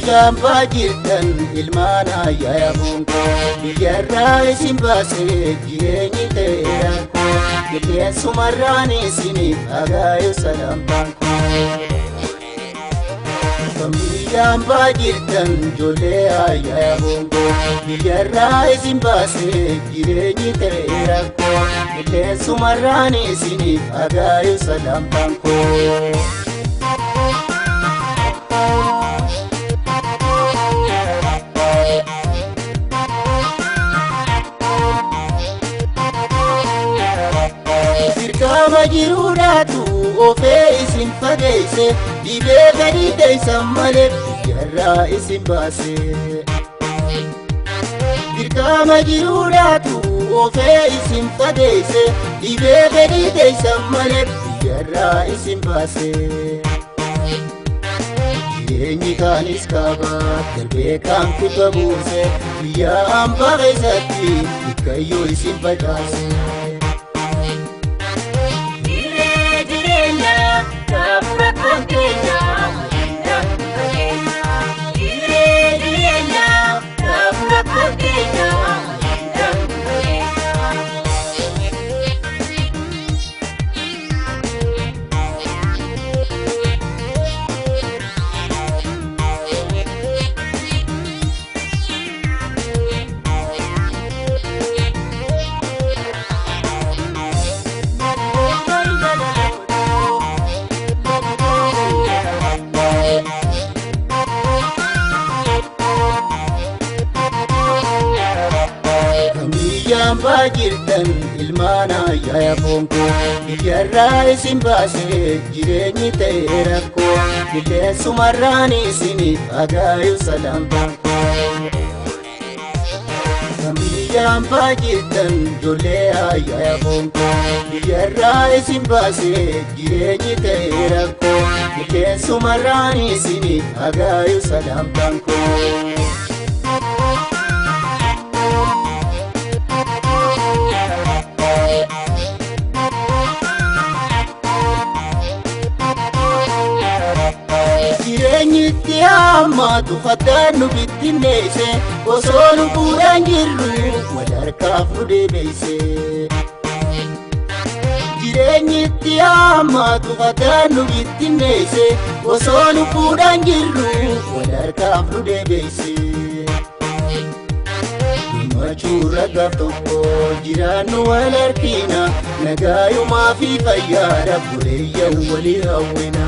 Gamba jirtan ilmaan ayyaa bunko biyyarraa isin baasee jireenyi ta'eera qilleensumarraan isiniif dhagaayu salaamtaan Gamba jirtan ijoollee ayyaa bunko biyyarraa isin baasee jireenyi ta'eera qilleensumarraan isiniif dhagaayu salaamtaan Majiruudhaatu ofee isin fageesse dhibee gadi teessan malee biyyarraa isin baase. Dirqama jiruudhaatu ofee isin fageesse dhibee gadi teessan malee biyyarraa isin baase. Jireenyi kaanis kaabaa darbee kan kuta buuse biyya hambaa keessatti hiikayyoo isin facaase. Gamba jirtan ilmaan ayyaa bunko biyyarraa isin baasee jireenyi ta'eera qilleensumarraan isiniif dhagaayu salaamtaan Gamba jirtan ijoollee ayyaa bunko biyyarraa isin baasee jireenyi ta'eera qilleensumarraan isiniif dhagaayu salaamtaan Jireenyitti hammaatu faddaannu bittinneesse osoo lubbuudhaan jirru walharkaaf nu deebiise. Jireenyitti hammaatu faddaannu bittinneesse osoo lubbuudhaan jirru walharkaaf nu deebiise. Machuura gaaf tokko jiraannu wal harkina nagaayumaa fi fayyaadha buleeyyan walii hawwina.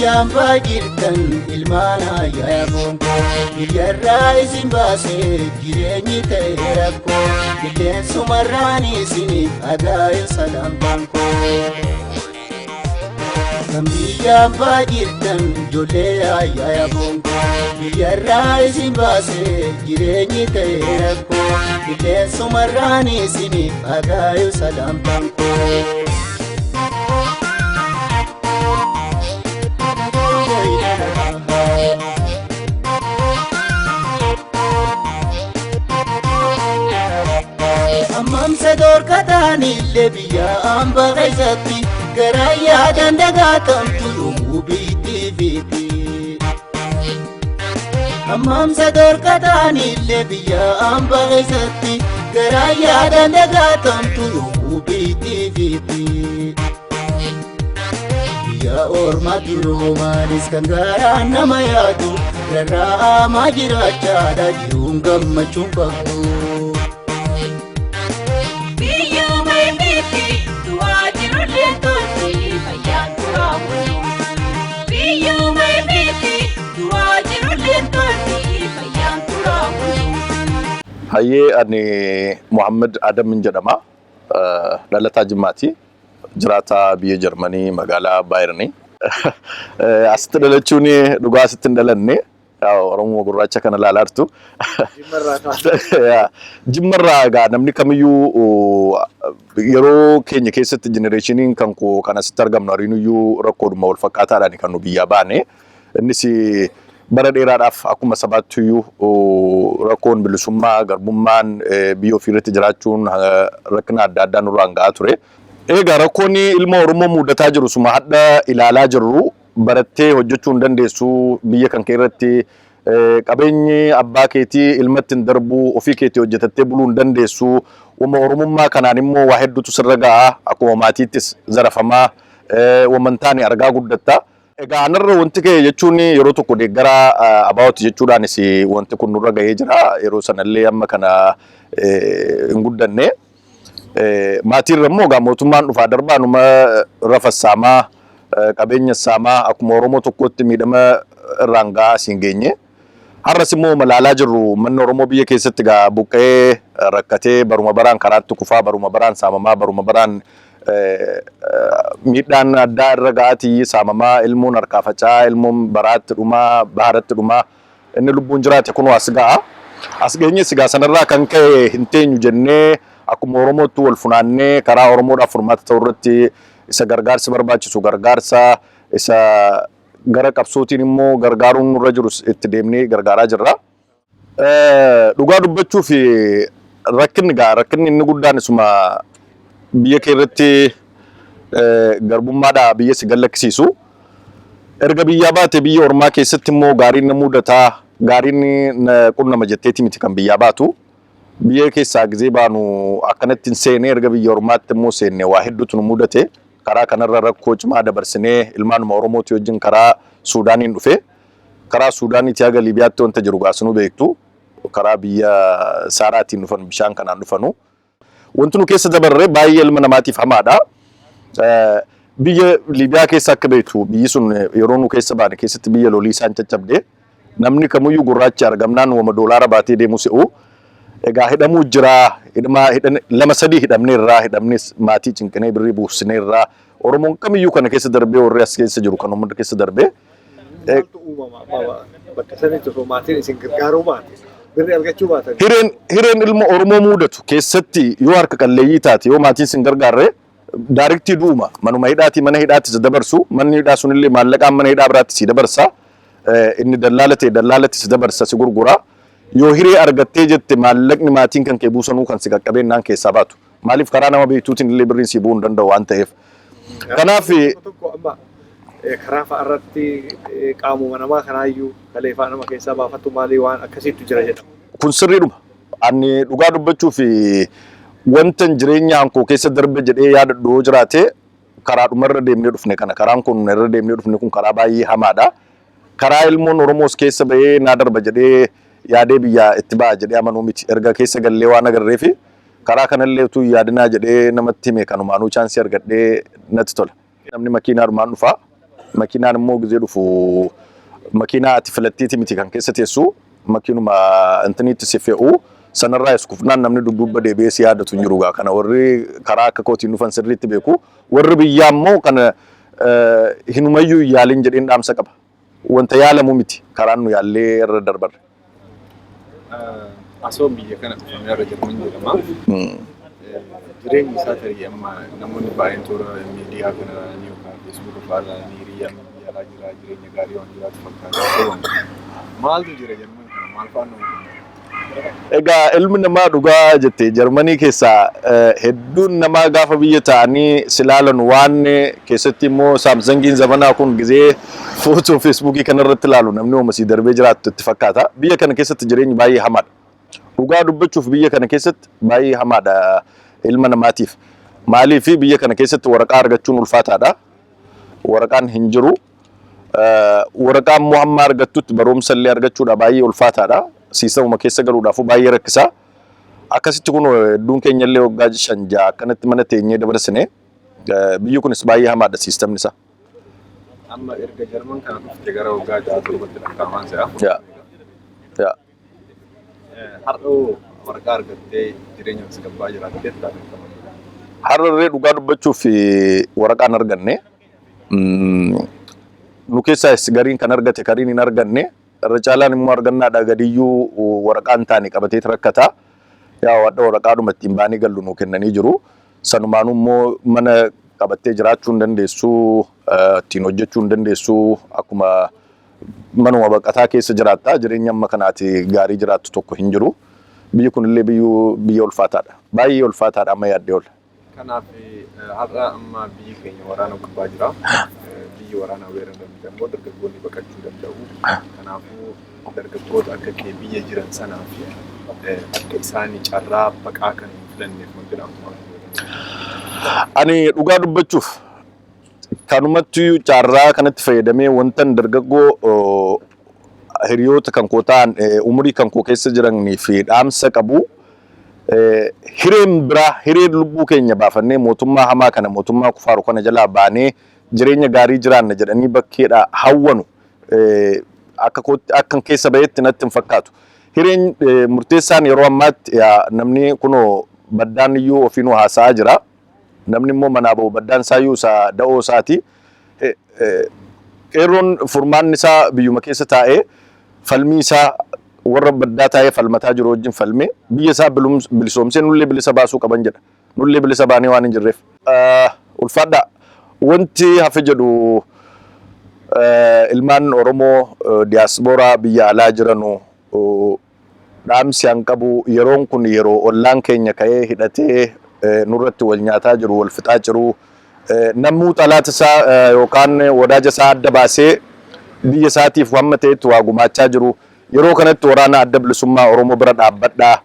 Gamba jirtan ilmaan ayyaa bunko biyyarraa isin baasee jireenyi ta'eera qilleensumarraan isiniif dhagaayu salaamtaan Gamba jirtan ijoollee ayyaa bunko biyyarraa isin baasee jireenyi ta'eera qilleensumarraan isiniif dhagaayu salaamtaan Hammam sadarkaanillee biyya hambaa keessatti garaa yaadaan dagaatamtu yommuu biitti fiiti. Hammam sadarkaanillee biyya hambaa keessatti garaa yaadaan dagaatamtu yommuu biitti fiiti. Biyya ormaa duroomanis kan garaan nama yaadu rarraamaa jiraachaadha jiruun gammachuun qabu. Hayyee ani Muhammad Adam jedhama. Dhalataa Jimmaati. Jiraataa biyya Jarmanii magaalaa Baayirni. Asitti dhalachuun dhugaa asitti hin dhalanne. Oromoo gurraacha kana ilaalaa jirtu. Jimmarraa egaa namni kamiyyuu yeroo keenya keessatti jenereeshiniin kan koo kan asitti argamnu hariinuyyuu rakkoodhuma wal fakkaataadhaan kan nu biyyaa baane. Innis bara dheeraadhaaf akkuma sabaattiyyuu rakkoon bilisummaa garbummaan biyya ofiirratti jiraachuun rakkina adda addaa nurraan ga'aa ture. Egaa rakkoon ilma Oromoo mudataa jiru suma hadda ilaalaa jirru barattee hojjechuu hin dandeessu biyya kan kee irratti qabeenyi abbaa keetii ilmatti hin darbu ofii keetii hojjetattee buluu hin dandeessu. Oromummaa kanaan immoo waa hedduutu sirra ga'a akkuma maatiittis zarafamaa wamantaan argaa guddatta. Egaa anarra wanti ka'e jechuun yeroo tokko deeggara abaawoti jechuudhaanis wanti kun nurra ga'ee jira. Yeroo sanallee amma kana hin guddanne. Maatiirra immoo egaa mootummaan dhufaa darbaa numa rafassaamaa qabeenya saamaa akkuma Oromoo tokkotti miidhama irraan ga'aa siin geenye. Har'as immoo malaalaa jirru manni Oromoo biyya keessatti egaa buqqee rakkatee baruma baraan karaatti kufaa baruma baraan saamamaa baruma baraan miidhaan addaa irra ga'aatii saamamaa ilmoon harkaa faca'aa ilmoon baraatti dhumaa baharatti dhumaa inni lubbuun jiraate kun as ga'a. As geenye sigaa sanarraa kan ka'e hin teenyu jennee akkuma Oromootti wal funaannee karaa Oromoodhaaf furmaata ta'u irratti isa gargaarsi barbaachisu gargaarsa isa gara qabsootiin immoo gargaaruun nurra jiru itti deemnee gargaaraa jirra. Dhugaa dubbachuu fi rakkinni inni guddaan isuma biyya kee irratti garbummaadhaa biyya si gallakkisiisu. Erga biyyaa baate biyya ormaa keessatti immoo gaariin na mudataa gaariin qunnama jetteeti miti kan biyyaa baatu. Biyya keessaa gizee baanu akkanatti hin seenee erga biyya ormaatti immoo seenne waa hedduutu nu mudate. Karaa kanarra rakkoo cimaa dabarsinee ilmaanuma Oromooti wajjin karaa Suudaaniin dhufe. Karaa Suudaaniitii haga Liibiyaatti wanta jiru gaasinuu beektu. Karaa biyya Saaraatiin dhufan bishaan kanaan dhufanu. Wanti nu keessa dabarre baay'ee ilma namaatiif hamaadha. Biyya Liibiyaa keessa akka beektu biyyi sun yeroo nu keessa baane keessatti biyya lolii isaan caccabde. Namni kamiyyuu gurraacha argamnaan wama doolaara baatee deemu se'u. Egaa hidhamuu jira lama sadii hidhamneerraa hidhamnes maatii cinqinee birrii buufsineerraa Oromoon kamiyyuu kana keessa darbee warri as keessa jiru kan uummata keessa darbee. Bakka sanitti osoo maatiin isin gargaaruu baate birrii argachuu baatan. Hireen ilma Oromoo mudatu keessatti yoo harka qalleeyyii taate yoo maatiin isin gargaarre daariktii duuma manuma hidhaati mana hidhaatti si dabarsu manni hidhaa sunillee maallaqaan mana hidhaa biraatti si dabarsa inni dallaalatti si dabarsa si gurgura. Yoo hiree argattee jette maallaqni maatiin kan kee buusanuu kan si qaqqabeennaan keessaa baatu. Maaliif karaa nama beektuutiin illee birriin si bu'uu hin danda'u waan ta'eef. Kanaaf karaa fa'aarratti qaamuma namaa kanaayyuu kalee fa'a nama keessaa baafattu maalii waan akkasiitu jira jedhama. Kun sirriidhuma. Ani dhugaa dubbachuu fi wanta jireenyaan koo keessa darbe jedhee yaadadhu yoo jiraate karaadhumarra deemnee dhufne kana karaan kun irra deemnee dhufne kun karaa baay'ee hamaadha. Karaa ilmoon Oromoos keessa bahee naa darba jedhee yaadee biyyaa itti ba'a jedhee amanuu miti. Erga keessa gallee waan agarreefi karaa kanallee utuu yaadinaa jedhee namatti hime kanumaanuu chaansii argadhee natti tola. Namni makiinaadhumaan dhufaa. Makiinaan immoo gizee dhufu makiinaa ati filattiiti miti kan keessa teessu makiinuma intiniitti si fe'u sanarraa iskufnaan namni dudduubba deebi'ee si yaadatu hin jiru gaa kana warri karaa akka kootiin dhufan sirriitti beeku warri biyyaa immoo kana hinumayyuu yaaliin jedheen dhaamsa qaba. Wanta yaalamu miti karaan nu yaallee irra darbarre. Asoo biyya kana dhufamee irra jiru jedhama. Jireenyi isaa ta'ee amma namoonni baay'een toora miidiyaa kana yookaan feesbuukii fa'aa ni hiriyaa miidiyaa jireenya gaarii waan jiraatu fakkaata. Maaltu jira jennuun maal fa'aa Egaa ilmi namaa dhugaa jette Jarmanii keessaa hedduun namaa gaafa biyya ta'anii silaalan waan keessatti immoo Saamsangiin zamanaa kun gizee footoo feesbuukii kanarratti ilaalu namni oomisii darbee jiraatu itti fakkaata. Biyya kana keessatti jireenyi baay'ee hamaadha. Dhugaa dubbachuuf biyya kana keessatti baay'ee hamaadha ilma namaatiif. Maaliif biyya kana keessatti waraqaa argachuun ulfaataadha. Waraqaan hin jiru. Waraqaan immoo hamma argattutti barumsa illee argachuudha baay'ee ulfaataadha. Siistamuma keessa galuudhaaf baay'ee rakkisaa. Akkasitti kun hedduun keenya illee waggaa 5-6 akkanatti mana teenyee dabarsine biyyi kunis baay'ee hamaadha siistamni isaa. Amma erga Jarman kana dhufte gara waggaa 6-7tti lakkaa'amaan se'a. Yaa. Har'oo waraqaa argattee jireenya tasgabbaa jiraattee har'arree dhugaa dubbachuuf waraqaan arganne. Nu keessaas gariin kan argate gariin hin arganne. Irra caalaan immoo argannaadha gadiyyuu waraqaan taane qabatee rakkata. Yaa wadda waraqaadhuma ittiin baanii gallu nuu kennanii jiru. Sanumaanuu immoo mana qabattee jiraachuu hin dandeessu, ittiin hojjechuu hin dandeessu, akkuma manuma baqataa keessa jiraatta. Jireenya amma kanaati gaarii jiraattu tokko hin jiru. Biyyi kunillee biyya ulfaataadha. Baay'ee ulfaataadha amma yaaddee oola. Kanaaf har'a amma biyyi keenya waraana gubbaa jira. Biyyi waraana weerarame immoo dargaggoonni baqachuu danda'u. Kanaafuu dargaggoota akka kee biyya jiran sanaaf akka isaan carraa baqaa kan hin filanneef wanti dhaamtu. Ani dhugaa dubbachuuf kanumatti carraa kanatti fayyadamee wantan dargaggoo hiriyoota kan koo ta'an umurii kan koo keessa jiranii fi dhaamsa qabu. Hireen biraa hireen lubbuu keenya baafannee mootummaa hamaa kana mootummaa kufaaru kana jalaa baanee jireenya gaarii jiraanna jedhanii bakkeedha hawwanu akka keessa bahetti natti hin fakkaatu. Hireen murteessaan yeroo ammaatti namni kunoo baddaan iyyuu ofiinuu haasa'aa jira. Namni immoo manaa bahu baddaan isaayyuu isaa da'oo isaati. Qeerroon furmaanni isaa biyyuma keessa taa'ee falmii isaa warra baddaa taa'ee falmataa jiru wajjin falmee biyya isaa bilisoomsee nullee bilisa baasuu qaban jedha. Nullee bilisa baanee waan hin jirreef. Ulfaadhaa. Wanti hafe jedhu ilmaan Oromoo diiyaaspooraa biyya alaa jiranu dhaamsi an qabu yeroon kun yeroo ollaan keenya ka'ee hidhatee nurratti wal nyaataa jiru wal fixaa jiru. Namuu xalaata isaa yookaan wadaaja isaa adda baasee biyya isaatiif hamma ta'etti waa gumaachaa jiru. Yeroo kanatti waraana adda bilisummaa Oromoo bira dhaabbadhaa.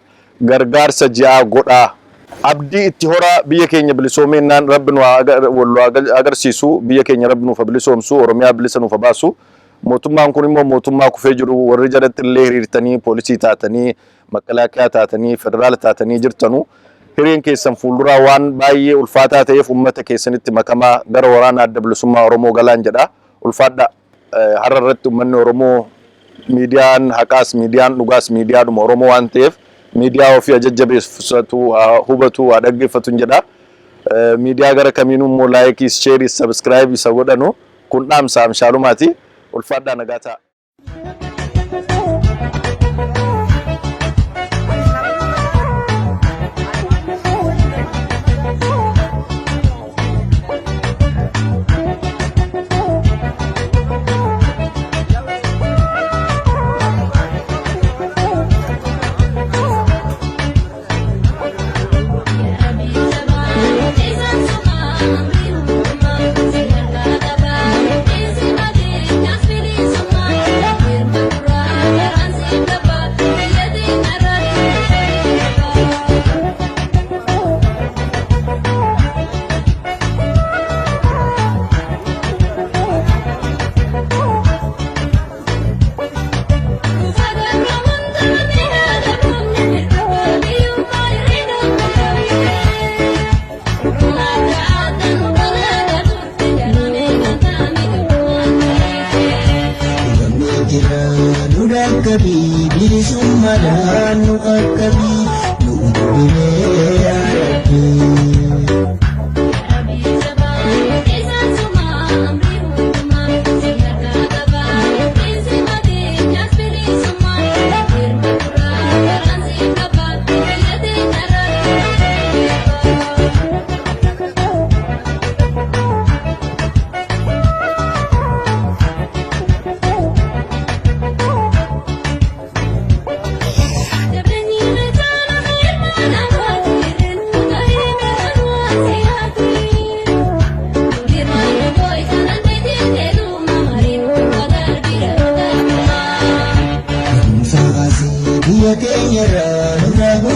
Gargaarsa ji'aa godhaa. Abdii itti horaa biyya keenya bilisoomennaan Rabbi nu agarsiisu. Biyya keenya Rabbi nuuf bilisoomsu. Oromiyaa bilisa nuuf baasu. Mootummaan kun immoo mootummaa kufee jiru. Warri jalatti illee hiriirtanii poolisii taatanii makalaakiyaa taatanii federaala taatanii jirtanu. Hireen keessan fuulduraa waan baay'ee ulfaataa ta'eef uummata keessanitti makamaa gara waraana adda bilisummaa Oromoo galaan jedha. Ulfaadhaa. Har'a irratti uummanni Oromoo miidiyaan haqaas miidiyaan dhugaas miidiyaadhuma Oromoo waan ta'eef miidiyaa ofii ajajjabeeffatu hubatu dhaggeeffatu jedha. Miidiyaa gara kamiinuu immoo laayikii, sheerii, sabskiraayib isa godhanu kun dhaamsa amshaalumaati. Ulfaadhaa nagaa ta'a.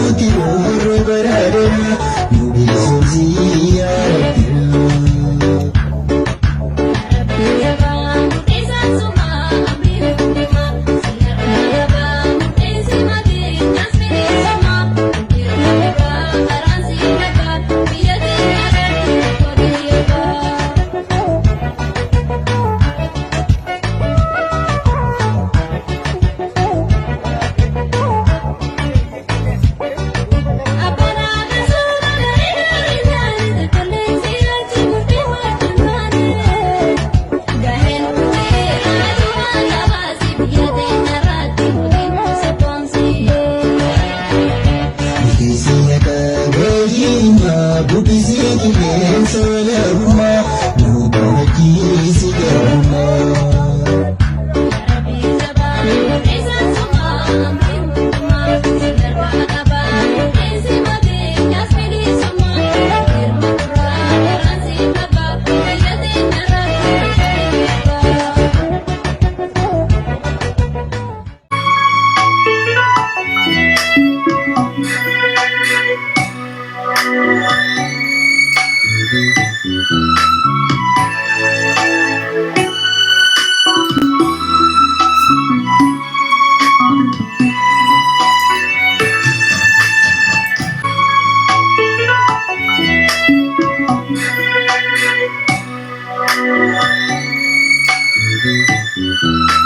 nuti warra baraadana nu beeksisii yaadatu. Thank you.